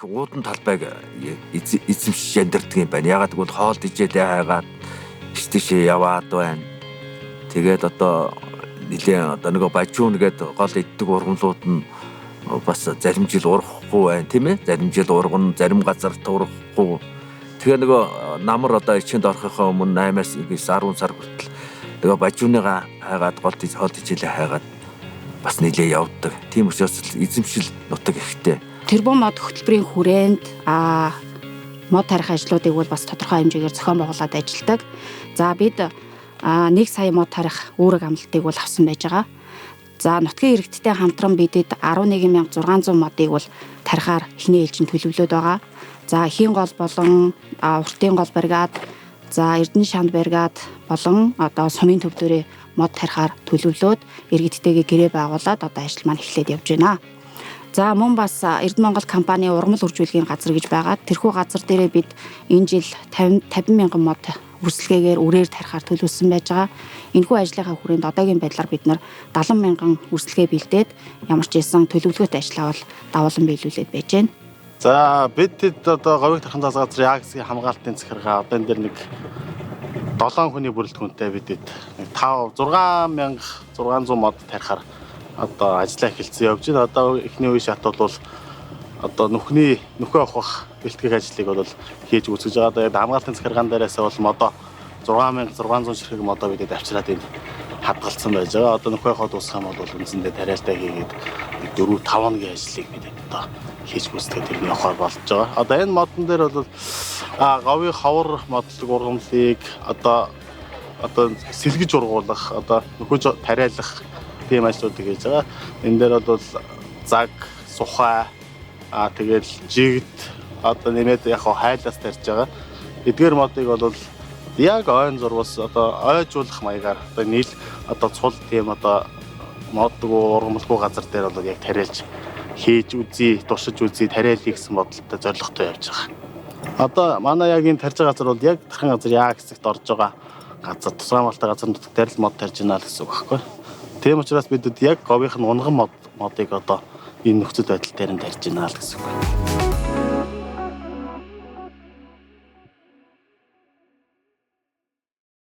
уудан талбайг эзэмшиж амьдардаг юм байна. Ягаад гэвэл хоол ижээдээ хайгаад тийшээ яваад байна. Тэгээд одоо нэлээд одоо нөгөө бажуун гэдэг гол иддэг ургамлууд нь бас зарим жил урахгүй байна, тийм ээ? Зарим жил ургана, зарим газар урахгүй. Тэгээ нөгөө намар одоо ичинд орохынхаа өмнө 8-аас 10 сар хүртэл нөгөө бажууныгаа хайгаад гол хоол ижээлээ хайгаад бас нэлээд явдаг. Тийм учраас эзэмшил нутаг ихтэй. Тэрбум мод хөтөлбөрийн хүрээнд мод тарих ажлуудыг бол бас тодорхой хэмжээгээр зохион байгуулад ажилладаг. За бид 1 сая мод тарих үүрэг амлалтыг бол авсан байж байгаа. За нутгийн иргэдтэй хамтран бидэд 11600 модыг бол тарихаар эхний ээлжинд төлөвлөд байгаа. За эхийн гол болон уртын гол бригад, за Эрдэнэ шанд бригад болон одоо сумын төвдөрөө мод тарихаар төлөвлөөд иргэдтэйгээ гэрээ байгуулад одоо ажил маань эхлээд явж байна. За мөн бас Эрдэнэ Монгол компани ургамал үржүүлгийн газар гэж байгаа. Тэрхүү газар дээрээ бид энэ жил 50 мянган мод үрсэлгээгээр үрээр тарихаар төлөвлөсөн байж байгаа. Энэхүү ажлынхаа хүрээнд одоогийн байдлаар бид нар 70 мянган үрсэлгээ бэлдээд ямар ч байсан төлөвлөгөөт ажиллаа бол давуулан биелүүлээд байж байна. За бид одоо говийг тархан засаг газрын ягсгийн хамгаалтын захиргаа одоо энэ дэр нэг 7 хүний бүрэлдэхүүнтэй бидэд 6600 мод тарихаар одоо ажиллаа эхэлсэн явж байна. Одоо эхний үе шат бол одоо нөхөө авах бэлтгэх ажлыг бол хийж үзэж байгаа. Тэгээд хамгаалтын захиргаан дээрээс бол модоо 6600 ширхэг модоо бидэд авчираад энд хадгалсан байж байгаа. Одоо нөхөө авах дуусах юм бол үндсэндээ тариалтай хийгээд 4-5 хоногийн ажлыг бидэд одоо хийж гүйцэтгэж ирнэ явахаар болж байгаа. Одоо энэ модон дээр бол говийн ховор модлог ургамлыг одоо сэлгэж ургуулах, одоо нөхөж тариалах тийм ажлуудыг хийж байгаа. Энэ дээр бол заг, сухай, тэгэл жигд одоо нэмээд яг хайлаас тарьж байгаа. Эдгээр модыг бол яг ойн зурвас одоо ойжуулах маягаар одоо нийл одоо цул тийм одоо модгүй ургамалгүй газар дээр бол яг тариалж хийж үзье, туршиж үзье, тариалъя гэсэн бодолтой зорилготой явж байгаа. Одоо манай яг энэ тарьж байгаа газар бол яг тархан газар яа хэсэгт орж байгаа газар, тусгаамалтай газар нутаг дээр л мод тарьж байна л гэсэн үг байхгүй. Тийм учраас бидэд яг говийнх нь унган модыг одоо энэ нөхцөл байдал дээр нь тарьж байна л гэсэн үг.